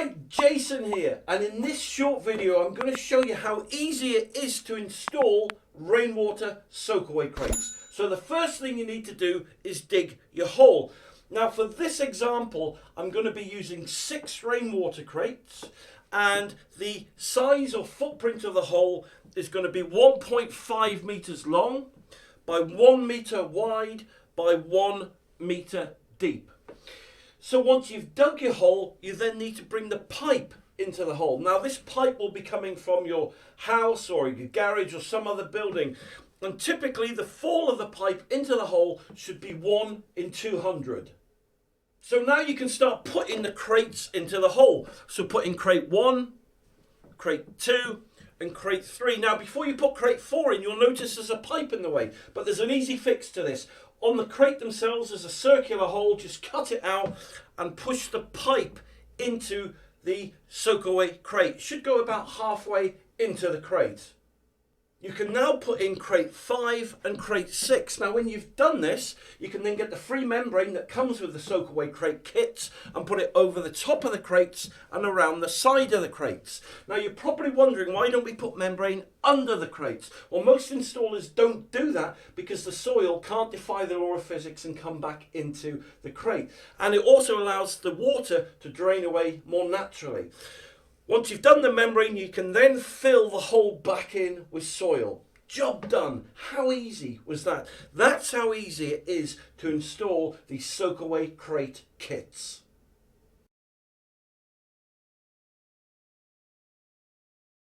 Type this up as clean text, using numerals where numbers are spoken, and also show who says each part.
Speaker 1: Hi, Jason here, and in this short video I'm going to show you how easy it is to install rainwater soakaway crates. So the first thing you need to do is dig your hole. Now for this example I'm going to be using 6 rainwater crates, and the size or footprint of the hole is going to be 1.5 meters long by 1 meter wide by 1 meter deep. So once you've dug your hole, you then need to bring the pipe into the hole. Now this pipe will be coming from your house or your garage or some other building. And typically the fall of the pipe into the hole should be 1 in 200. So now you can start putting the crates into the hole. So put in crate 1, crate 2, and crate 3. Now before you put crate 4 in, you'll notice there's a pipe in the way. But there's an easy fix to this. On the crate themselves there's a circular hole, just cut it out and push the pipe into the soakaway crate. It should go about halfway into the crate. You can now put in crate 5 and crate 6. Now when you've done this, you can then get the free membrane that comes with the soakaway crate kits and put it over the top of the crates and around the side of the crates. Now you're probably wondering, why don't we put membrane under the crates? Well, most installers don't do that because the soil can't defy the law of physics and come back into the crate. And it also allows the water to drain away more naturally. Once you've done the membrane, you can then fill the hole back in with soil. Job done. How easy was that? That's how easy it is to install these soakaway crate kits.